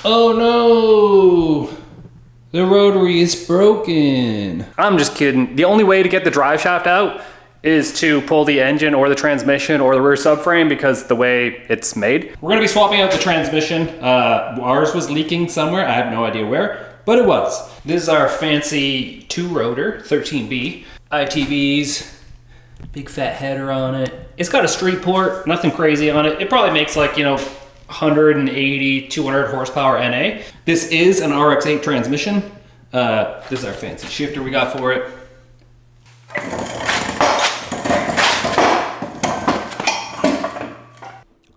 Oh no! The rotary is broken. I'm just kidding. The only way to get the drive shaft out is to pull the engine or the transmission or the rear subframe because the way it's made. We're gonna be swapping out the transmission. Ours was leaking somewhere. I have no idea where, but it was. This is our fancy 2-rotor 13B. ITBs, big fat header on it. It's got a street port, nothing crazy on it. It probably makes like, 180, 200 horsepower NA. This is an RX-8 transmission. This is our fancy shifter we got for it.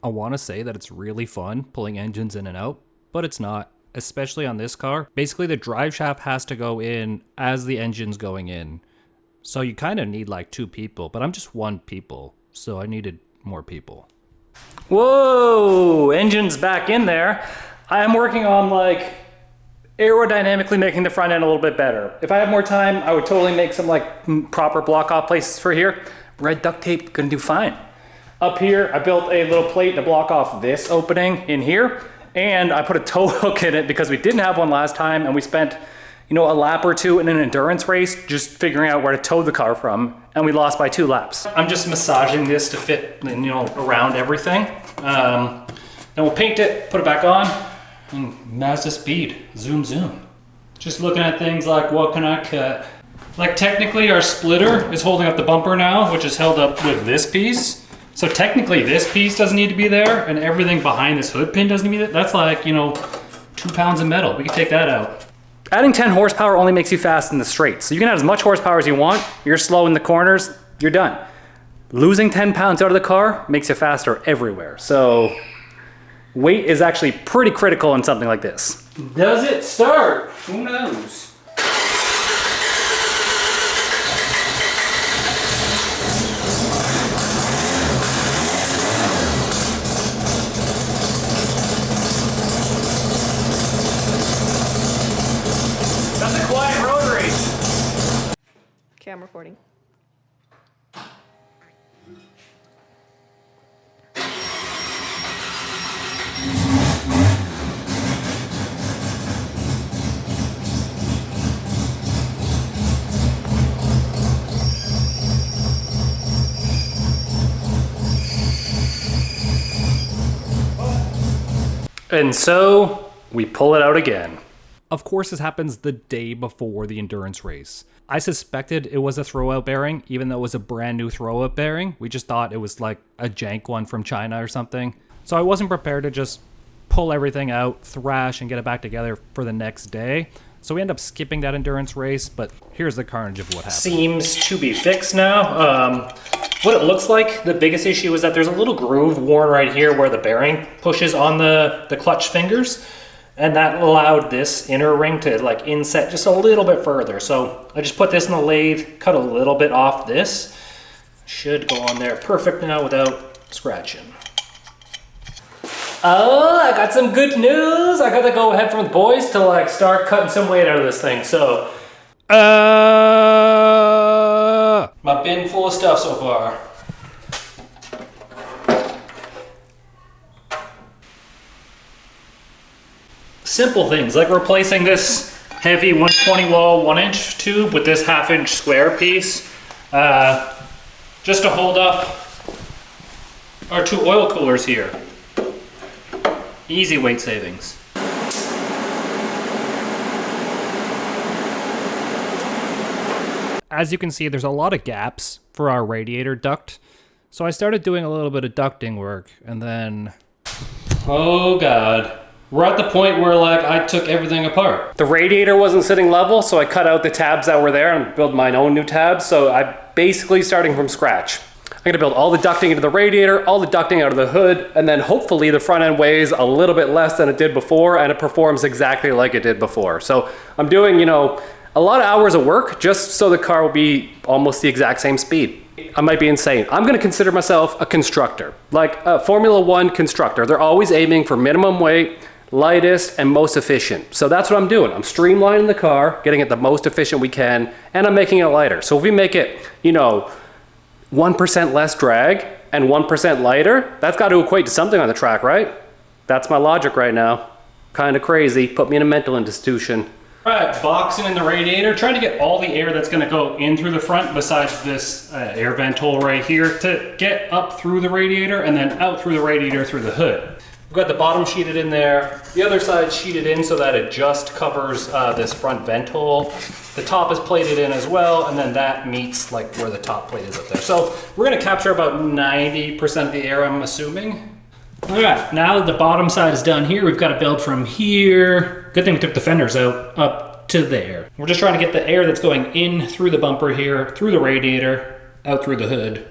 I want to say that it's really fun pulling engines in and out, but it's not, especially on this car. Basically, the drive shaft has to go in as the engine's going in. So you kind of need like 2 people, but I'm just 1 people, so I needed more people. Whoa, engine's back in there. I am working on like aerodynamically making the front end a little bit better. If I had more time, I would totally make some like proper block off places for here. Red duct tape, gonna do fine. Up here, I built a little plate to block off this opening in here, and I put a tow hook in it because we didn't have one last time, and we spent, a lap or 2 in an endurance race just figuring out where to tow the car from, and we lost by 2 laps. I'm just massaging this to fit, around everything. Then we'll paint it, put it back on, and Mazda speed, zoom, zoom. Just looking at things like, what can I cut? Like technically our splitter is holding up the bumper now, which is held up with this piece. So technically this piece doesn't need to be there, and everything behind this hood pin doesn't need to be there. That's like, 2 pounds of metal. We can take that out. Adding 10 horsepower only makes you fast in the straights. So you can add as much horsepower as you want. You're slow in the corners, you're done. Losing 10 pounds out of the car makes you faster everywhere. So weight is actually pretty critical in something like this. Does it start? Who knows? That's a quiet road race. Okay, I'm recording. And so we pull it out again. Of course, this happens the day before the endurance race. I suspected it was a throwout bearing, even though it was a brand new throwout bearing. We just thought it was like a jank one from China or something. So I wasn't prepared to just pull everything out, thrash, and get it back together for the next day. So we end up skipping that endurance race, but here's the carnage of what happened. Seems to be fixed now. What it looks like, the biggest issue is that there's a little groove worn right here where the bearing pushes on the clutch fingers. And that allowed this inner ring to like inset just a little bit further. So I just put this in the lathe, cut a little bit off this. Should go on there perfect now without scratching. Oh, I got some good news. I got to go ahead from the boys to like start cutting some weight out of this thing. So, My bin full of stuff so far. simple things like replacing this heavy 120 wall 1-inch tube with this 1/2-inch square piece, just to hold up our 2 oil coolers here. Easy weight savings. As you can see, there's a lot of gaps for our radiator duct. So I started doing a little bit of ducting work, and then... Oh God. We're at the point where like I took everything apart. The radiator wasn't sitting level, so I cut out the tabs that were there and built my own new tabs. So I'm basically starting from scratch. I'm gonna build all the ducting into the radiator, all the ducting out of the hood, and then hopefully the front end weighs a little bit less than it did before and it performs exactly like it did before. So I'm doing, you know, a lot of hours of work just so the car will be almost the exact same speed. I might be insane. I'm gonna consider myself a constructor, like a Formula 1 constructor. They're always aiming for minimum weight, lightest, and most efficient. So that's what I'm doing. I'm streamlining the car, getting it the most efficient we can, and I'm making it lighter. So if we make it, you know, 1% less drag and 1% lighter, that's got to equate to something on the track, right? That's my logic right now. Kind of crazy, put me in a mental institution. All right, boxing in the radiator, trying to get all the air that's gonna go in through the front besides this air vent hole right here to get up through the radiator and then out through the radiator through the hood. We've got the bottom sheeted in there, the other side sheeted in so that it just covers this front vent hole. The top is plated in as well, and then that meets like where the top plate is up there. So we're gonna capture about 90% of the air, I'm assuming. All right, now that the bottom side is done here, we've got to build from here. Good thing we took the fenders out, up to there. We're just trying to get the air that's going in through the bumper here, through the radiator, out through the hood.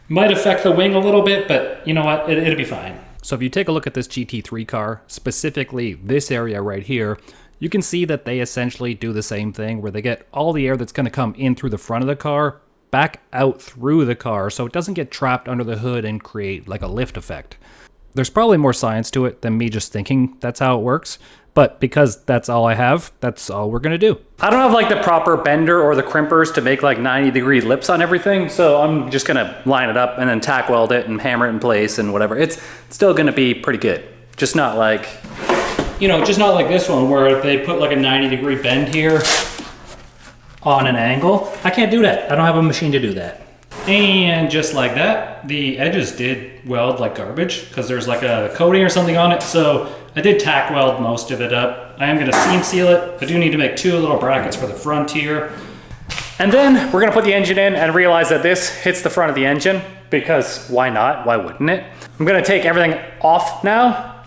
Might affect the wing a little bit, but you know what, it'll be fine. So if you take a look at this GT3 car, specifically this area right here, you can see that they essentially do the same thing where they get all the air that's going to come in through the front of the car back out through the car so it doesn't get trapped under the hood and create like a lift effect. There's probably more science to it than me just thinking that's how it works, but because that's all I have, that's all we're gonna do. I don't have like the proper bender or the crimpers to make like 90-degree lips on everything, so I'm just gonna line it up and then tack weld it and hammer it in place and whatever. It's still gonna be pretty good, just not like... You know, just not like this one where they put like a 90-degree bend here on an angle. I can't do that. I don't have a machine to do that. And just like that, the edges did weld like garbage because there's like a coating or something on it. So I did tack weld most of it up. I am gonna seam seal it. I do need to make 2 little brackets for the front here. And then we're gonna put the engine in and realize that this hits the front of the engine because why not? Why wouldn't it? I'm gonna take everything off now,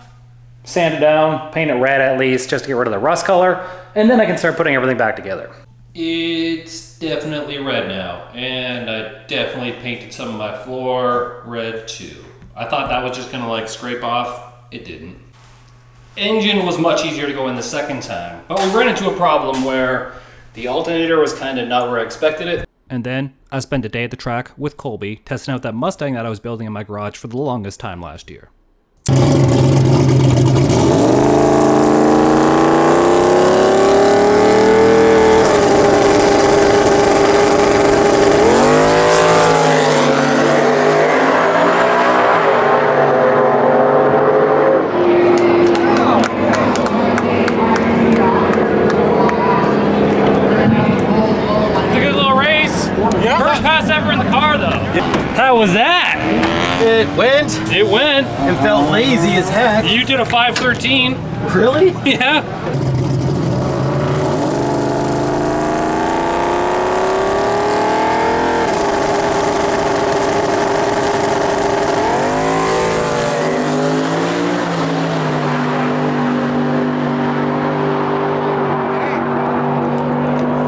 sand it down, paint it red at least just to get rid of the rust color, and then I can start putting everything back together. It's definitely red now, and I definitely painted some of my floor red too. I thought that was just gonna like scrape off. It didn't. Engine was much easier to go in the second time, but we ran into a problem where the alternator was kind of not where I expected it. And then I spent a day at the track with Colby testing out that Mustang that I was building in my garage for the longest time last year. How was that? It went. It went. And felt lazy as heck. You did a 513. Really? Yeah.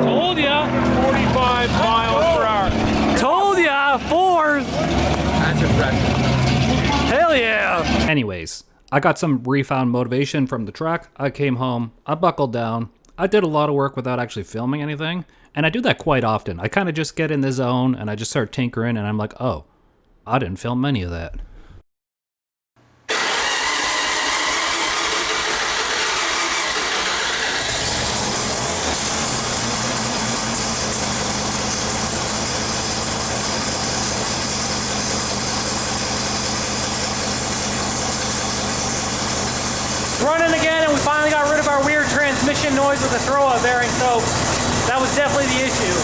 Told ya. 45 miles per hour. Told ya. 4s. That's impressive. Hell yeah. Anyways, I got some refound motivation from the track. I came home, I buckled down, I did a lot of work without actually filming anything, and I do that quite often. I kind of just get in the zone and I just start tinkering and I'm like, oh, I didn't film any of that. Running again, and we finally got rid of our weird transmission noise with the throwout bearing, so that was definitely the issue.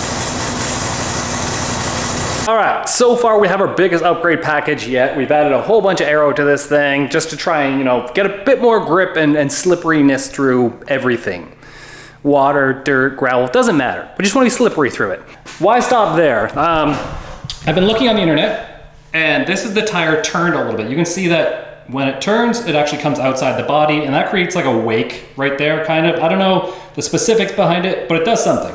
All right, so far we have our biggest upgrade package yet. We've added a whole bunch of aero to this thing just to try and, you know, get a bit more grip and slipperiness through everything. Water, dirt, gravel, doesn't matter. We just want to be slippery through it. Why stop there? I've been looking on the internet, and this is the tire turned a little bit. You can see that when it turns, it actually comes outside the body, and that creates like a wake right there, kind of. I don't know the specifics behind it, but it does something.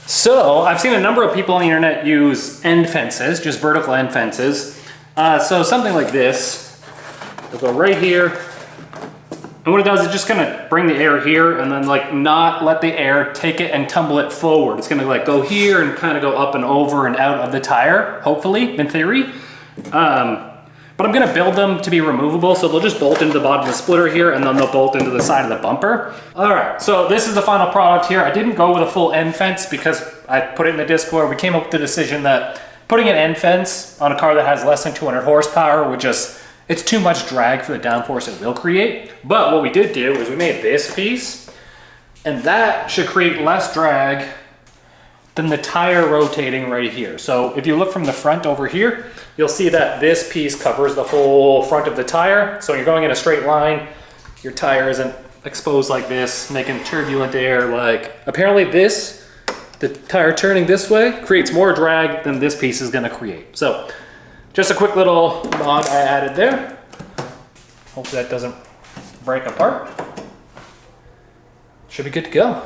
So I've seen a number of people on the internet use end fences, just vertical end fences. So something like this, it'll go right here. And what it does is just gonna bring the air here and then like not let the air take it and tumble it forward. It's gonna like go here and kind of go up and over and out of the tire, hopefully, in theory. But I'm gonna build them to be removable, so they'll just bolt into the bottom of the splitter here and then they'll bolt into the side of the bumper. All right, so this is the final product here. I didn't go with a full end fence because I put it in the Discord. We came up with the decision that putting an end fence on a car that has less than 200 horsepower would just, it's too much drag for the downforce it will create. But what we did do is we made this piece, and that should create less drag than the tire rotating right here. So if you look from the front over here, you'll see that this piece covers the whole front of the tire. So when you're going in a straight line, your tire isn't exposed like this, making turbulent air. Like, apparently the tire turning this way creates more drag than this piece is gonna create. So just a quick little mod I added there. Hopefully that doesn't break apart. Should be good to go.